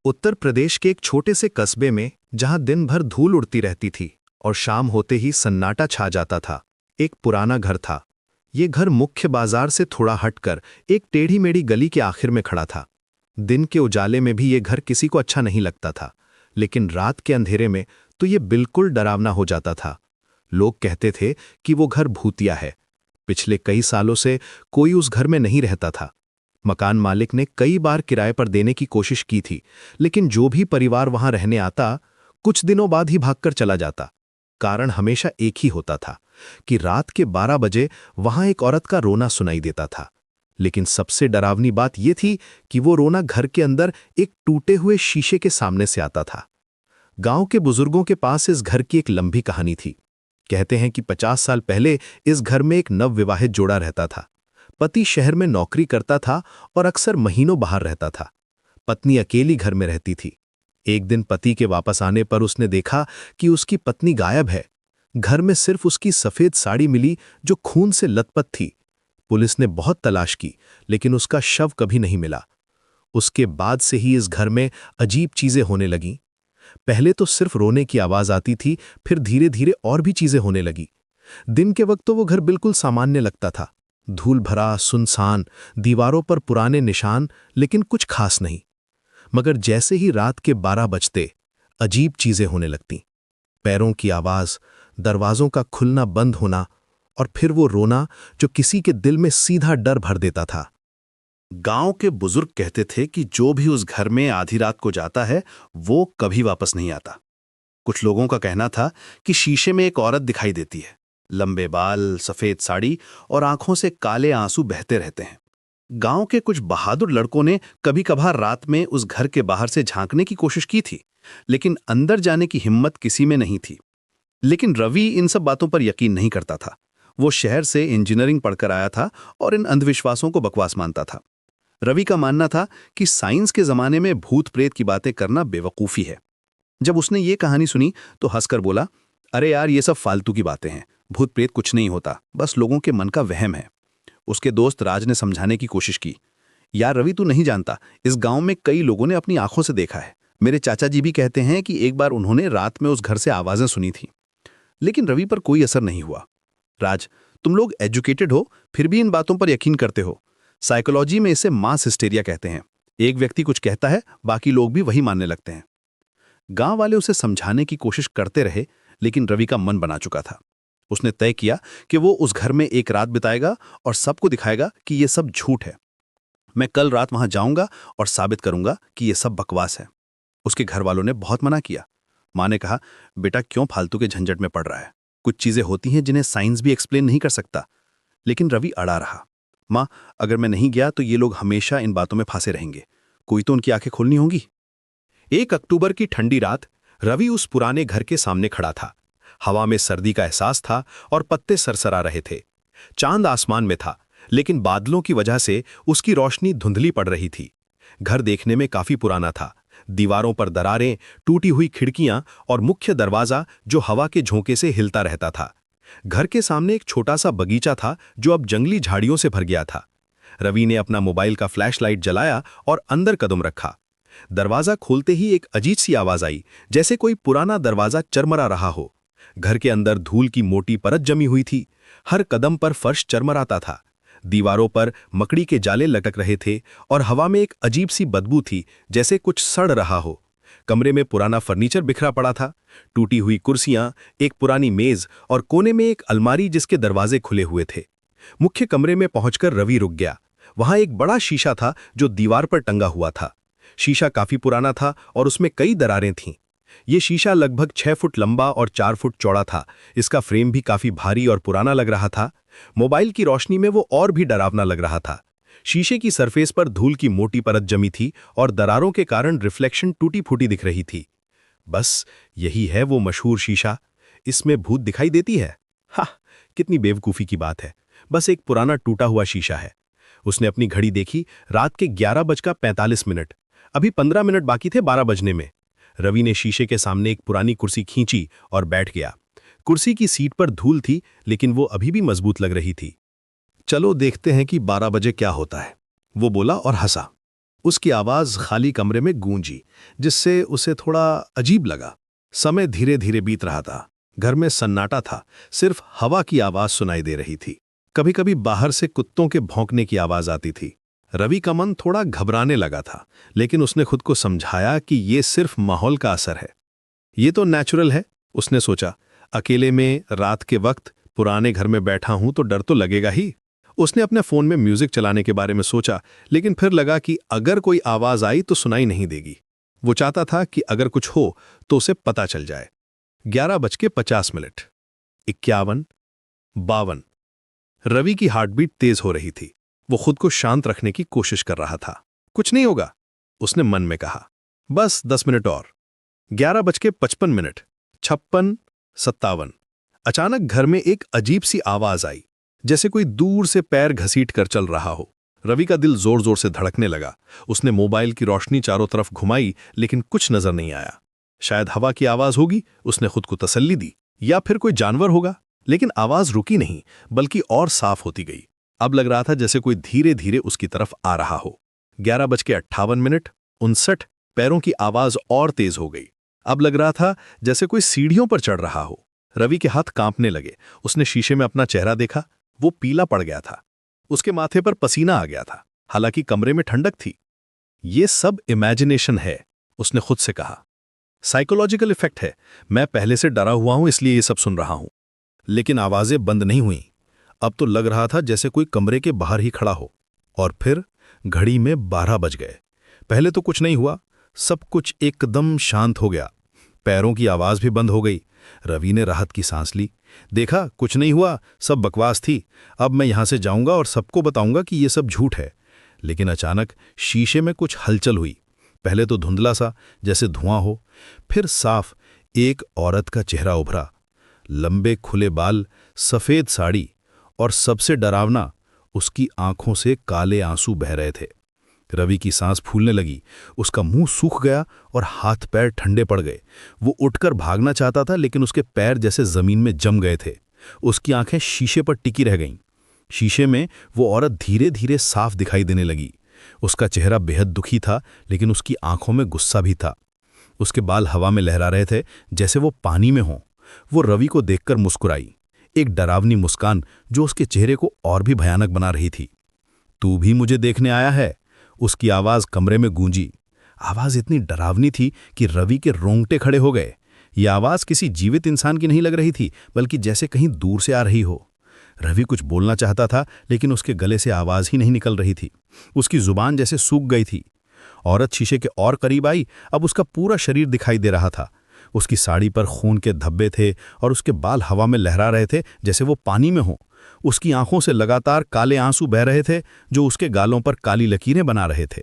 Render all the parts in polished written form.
उत्तर प्रदेश के एक छोटे से कस्बे में जहां दिन भर धूल उड़ती रहती थी और शाम होते ही सन्नाटा छा जाता था, एक पुराना घर था। ये घर मुख्य बाजार से थोड़ा हटकर एक टेढ़ी मेढ़ी गली के आखिर में खड़ा था। दिन के उजाले में भी ये घर किसी को अच्छा नहीं लगता था, लेकिन रात के अंधेरे में तो ये बिल्कुल डरावना हो जाता था। लोग कहते थे कि वो घर भूतिया है। पिछले कई सालों से कोई उस घर में नहीं रहता था। मकान मालिक ने कई बार किराए पर देने की कोशिश की थी, लेकिन जो भी परिवार वहां रहने आता, कुछ दिनों बाद ही भागकर चला जाता। कारण हमेशा एक ही होता था कि रात के 12 बजे वहां एक औरत का रोना सुनाई देता था। लेकिन सबसे डरावनी बात यह थी कि वो रोना घर के अंदर एक टूटे हुए शीशे के सामने से आता था। गांव के बुजुर्गों के पास इस घर की एक लंबी कहानी थी। कहते हैं कि 50 साल पहले इस घर में एक नवविवाहित जोड़ा रहता था। पति शहर में नौकरी करता था और अक्सर महीनों बाहर रहता था। पत्नी अकेली घर में रहती थी। एक दिन पति के वापस आने पर उसने देखा कि उसकी पत्नी गायब है। घर में सिर्फ उसकी सफेद साड़ी मिली जो खून से लथपथ थी। पुलिस ने बहुत तलाश की, लेकिन उसका शव कभी नहीं मिला। उसके बाद से ही इस घर में अजीब चीजें होने लगीं। पहले तो सिर्फ रोने की आवाज आती थी, फिर धीरे धीरे और भी चीजें होने लगी। दिन के वक्त तो वो घर बिल्कुल सामान्य लगता था, धूल भरा, सुनसान, दीवारों पर पुराने निशान, लेकिन कुछ खास नहीं। मगर जैसे ही रात के 12 बजते, अजीब चीजें होने लगतीं। पैरों की आवाज, दरवाजों का खुलना बंद होना, और फिर वो रोना जो किसी के दिल में सीधा डर भर देता था। गांव के बुजुर्ग कहते थे कि जो भी उस घर में आधी रात को जाता है वो कभी वापस नहीं आता। कुछ लोगों का कहना था कि शीशे में एक औरत दिखाई देती है। लंबे बाल, सफेद साड़ी और आंखों से काले आंसू बहते रहते हैं। गांव के कुछ बहादुर लड़कों ने कभी कभार रात में उस घर के बाहर से झांकने की कोशिश की थी, लेकिन अंदर जाने की हिम्मत किसी में नहीं थी। लेकिन रवि इन सब बातों पर यकीन नहीं करता था। वो शहर से इंजीनियरिंग पढ़कर आया था और इन अंधविश्वासों को बकवास मानता था। रवि का मानना था कि साइंस के जमाने में भूत प्रेत की बातें करना बेवकूफी है। जब उसने ये कहानी सुनी तो हंसकर बोला, अरे यार, ये सब फालतू की बातें हैं। भूत प्रेत कुछ नहीं होता, बस लोगों के मन का वहम है। उसके दोस्त राज ने समझाने की कोशिश की, यार रवि, तू नहीं जानता, इस गांव में कई लोगों ने अपनी आंखों से देखा है। मेरे चाचा जी भी कहते हैं कि एक बार उन्होंने रात में उस घर से आवाजें सुनी थी। लेकिन रवि पर कोई असर नहीं हुआ। राज, तुम लोग एजुकेटेड हो, फिर भी इन बातों पर यकीन करते हो। साइकोलॉजी में इसे मास हिस्टेरिया कहते हैं। एक व्यक्ति कुछ कहता है, बाकी लोग भी वही मानने लगते हैं। गांव वाले उसे समझाने की कोशिश करते रहे, लेकिन रवि का मन बना चुका था। उसने तय किया कि वो उस घर में एक रात बिताएगा और सबको दिखाएगा कि ये सब झूठ है। मैं कल रात वहां जाऊंगा और साबित करूंगा कि ये सब बकवास है। उसके घर वालों ने बहुत मना किया। मां ने कहा, बेटा क्यों फालतू के झंझट में पड़ रहा है? कुछ चीजें होती हैं जिन्हें साइंस भी एक्सप्लेन नहीं कर सकता। लेकिन रवि अड़ा रहा। मां, अगर मैं नहीं गया तो ये लोग हमेशा इन बातों में फंसे रहेंगे। कोई तो उनकी आंखें खोलनी होंगी। 1 अक्टूबर की ठंडी रात रवि उस पुराने घर के सामने खड़ा था। हवा में सर्दी का एहसास था और पत्ते सरसरा रहे थे। चांद आसमान में था, लेकिन बादलों की वजह से उसकी रोशनी धुंधली पड़ रही थी। घर देखने में काफी पुराना था। दीवारों पर दरारें, टूटी हुई खिड़कियां और मुख्य दरवाजा जो हवा के झोंके से हिलता रहता था। घर के सामने एक छोटा सा बगीचा था जो अब जंगली झाड़ियों से भर गया था। रवि ने अपना मोबाइल का फ्लैशलाइट जलाया और अंदर कदम रखा। दरवाजा खोलते ही एक अजीब सी आवाज आई, जैसे कोई पुराना दरवाजा चरमरा रहा हो। घर के अंदर धूल की मोटी परत जमी हुई थी। हर कदम पर फर्श चरमराता था। दीवारों पर मकड़ी के जाले लटक रहे थे और हवा में एक अजीब सी बदबू थी, जैसे कुछ सड़ रहा हो। कमरे में पुराना फर्नीचर बिखरा पड़ा था। टूटी हुई कुर्सियां, एक पुरानी मेज और कोने में एक अलमारी जिसके दरवाजे खुले हुए थे। मुख्य कमरे में पहुंचकर रवि रुक गया। वहां एक बड़ा शीशा था जो दीवार पर टंगा हुआ था। शीशा काफी पुराना था और उसमें कई दरारें थीं। ये शीशा लगभग 6 फुट लंबा और 4 फुट चौड़ा था। इसका फ्रेम भी काफी भारी और पुराना लग रहा था। मोबाइल की रोशनी में वो और भी डरावना लग रहा था। शीशे की सरफेस पर धूल की मोटी परत जमी थी और दरारों के कारण रिफ्लेक्शन टूटी फूटी दिख रही थी। बस यही है वो मशहूर शीशा। इसमें भूत दिखाई देती है? हा, कितनी बेवकूफी की बात है। बस एक पुराना टूटा हुआ शीशा है। उसने अपनी घड़ी देखी, रात के 11:45। अभी 15 मिनट बाकी थे 12 बजने में। रवि ने शीशे के सामने एक पुरानी कुर्सी खींची और बैठ गया। कुर्सी की सीट पर धूल थी, लेकिन वो अभी भी मजबूत लग रही थी। चलो देखते हैं कि 12 बजे क्या होता है, वो बोला और हंसा। उसकी आवाज खाली कमरे में गूंजी, जिससे उसे थोड़ा अजीब लगा। समय धीरे धीरे बीत रहा था। घर में सन्नाटा था, सिर्फ हवा की आवाज सुनाई दे रही थी। कभी कभी बाहर से कुत्तों के भौंकने की आवाज आती थी। रवि का मन थोड़ा घबराने लगा था, लेकिन उसने खुद को समझाया कि ये सिर्फ माहौल का असर है। ये तो नेचुरल है, उसने सोचा। अकेले में रात के वक्त पुराने घर में बैठा हूं तो डर तो लगेगा ही। उसने अपने फोन में म्यूजिक चलाने के बारे में सोचा, लेकिन फिर लगा कि अगर कोई आवाज आई तो सुनाई नहीं देगी। वो चाहता था कि अगर कुछ हो तो उसे पता चल जाए। 11:50, 51, 52। रवि की हार्टबीट तेज हो रही थी। वो खुद को शांत रखने की कोशिश कर रहा था। कुछ नहीं होगा, उसने मन में कहा। बस 10 मिनट और। 11:55, 56, 57। अचानक घर में एक अजीब सी आवाज आई, जैसे कोई दूर से पैर घसीट कर चल रहा हो। रवि का दिल जोर जोर से धड़कने लगा। उसने मोबाइल की रोशनी चारों तरफ घुमाई, लेकिन कुछ नजर नहीं आया। शायद हवा की आवाज होगी, उसने खुद को तसल्ली दी, या फिर कोई जानवर होगा। लेकिन आवाज रुकी नहीं, बल्कि और साफ होती गई। अब लग रहा था जैसे कोई धीरे धीरे उसकी तरफ आ रहा हो। 11:58, 59। पैरों की आवाज और तेज हो गई। अब लग रहा था जैसे कोई सीढ़ियों पर चढ़ रहा हो। रवि के हाथ कांपने लगे। उसने शीशे में अपना चेहरा देखा। वो पीला पड़ गया था। उसके माथे पर पसीना आ गया था, हालांकि कमरे में ठंडक थी। ये सब इमेजिनेशन है, उसने खुद से कहा। साइकोलॉजिकल इफेक्ट है। मैं पहले से डरा हुआ हूं, इसलिए ये सब सुन रहा हूं। लेकिन आवाजें बंद नहीं हुईं। अब तो लग रहा था जैसे कोई कमरे के बाहर ही खड़ा हो। और फिर घड़ी में 12 बज गए। पहले तो कुछ नहीं हुआ, सब कुछ एकदम शांत हो गया। पैरों की आवाज भी बंद हो गई। रवि ने राहत की सांस ली। देखा, कुछ नहीं हुआ, सब बकवास थी। अब मैं यहां से जाऊंगा और सबको बताऊंगा कि ये सब झूठ है। लेकिन अचानक शीशे में कुछ हलचल हुई। पहले तो धुंधला सा, जैसे धुआं हो, फिर साफ एक औरत का चेहरा उभरा। लंबे खुले बाल, सफेद साड़ी, और सबसे डरावना, उसकी आंखों से काले आंसू बह रहे थे। रवि की सांस फूलने लगी। उसका मुंह सूख गया और हाथ पैर ठंडे पड़ गए। वो उठकर भागना चाहता था, लेकिन उसके पैर जैसे जमीन में जम गए थे। उसकी आंखें शीशे पर टिकी रह गईं। शीशे में वो औरत धीरे धीरे साफ दिखाई देने लगी। उसका चेहरा बेहद दुखी था, लेकिन उसकी आंखों में गुस्सा भी था। उसके बाल हवा में लहरा रहे थे, जैसे वो पानी में हों। वो रवि को देखकर मुस्कुराई, एक डरावनी मुस्कान जो उसके चेहरे को और भी भयानक बना रही थी। तू भी मुझे देखने आया है? उसकी आवाज कमरे में गूंजी। आवाज इतनी डरावनी थी कि रवि के रोंगटे खड़े हो गए। यह आवाज किसी जीवित इंसान की नहीं लग रही थी, बल्कि जैसे कहीं दूर से आ रही हो। रवि कुछ बोलना चाहता था, लेकिन उसके गले से आवाज ही नहीं निकल रही थी। उसकी जुबान जैसे सूख गई थी। औरत शीशे के और करीब आई। अब उसका पूरा शरीर दिखाई दे रहा था। उसकी साड़ी पर खून के धब्बे थे और उसके बाल हवा में लहरा रहे थे, जैसे वो पानी में हों। उसकी आंखों से लगातार काले आंसू बह रहे थे, जो उसके गालों पर काली लकीरें बना रहे थे।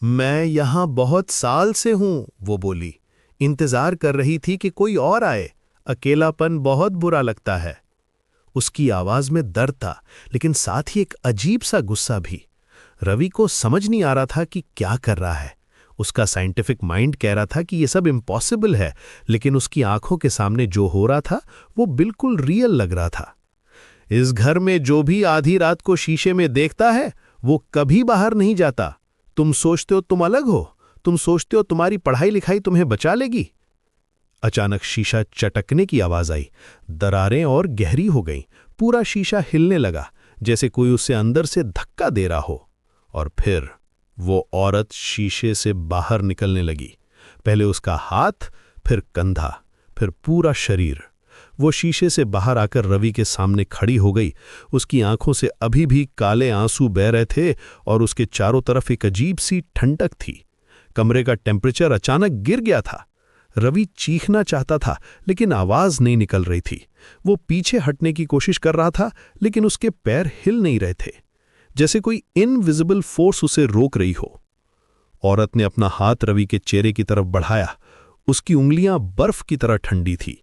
मैं यहां बहुत साल से हूं, वो बोली। इंतजार कर रही थी कि कोई और आए। अकेलापन बहुत बुरा लगता है। उसकी आवाज में दर्द था, लेकिन साथ ही एक अजीब सा गुस्सा भी। रवि को समझ नहीं आ रहा था कि क्या कर रहा है। उसका साइंटिफिक माइंड कह रहा था कि यह सब इम्पॉसिबल है, लेकिन उसकी आंखों के सामने जो हो रहा था वो बिल्कुल रियल लग रहा था। इस घर में जो भी आधी रात को शीशे में देखता है, वो कभी बाहर नहीं जाता। तुम सोचते हो तुम अलग हो, तुम सोचते हो तुम्हारी पढ़ाई लिखाई तुम्हें बचा लेगी। अचानक शीशा चटकने की आवाज आई। दरारें और गहरी हो गईं। पूरा शीशा हिलने लगा, जैसे कोई उसे अंदर से धक्का दे रहा हो। और फिर वो औरत शीशे से बाहर निकलने लगी। पहले उसका हाथ, फिर कंधा, फिर पूरा शरीर। वो शीशे से बाहर आकर रवि के सामने खड़ी हो गई। उसकी आंखों से अभी भी काले आंसू बह रहे थे और उसके चारों तरफ एक अजीब सी ठंडक थी। कमरे का टेम्परेचर अचानक गिर गया था। रवि चीखना चाहता था, लेकिन आवाज नहीं निकल रही थी। वो पीछे हटने की कोशिश कर रहा था, लेकिन उसके पैर हिल नहीं रहे थे, जैसे कोई इनविजिबल फोर्स उसे रोक रही हो। औरत ने अपना हाथ रवि के चेहरे की तरफ बढ़ाया। उसकी उंगलियां बर्फ की तरह ठंडी थी।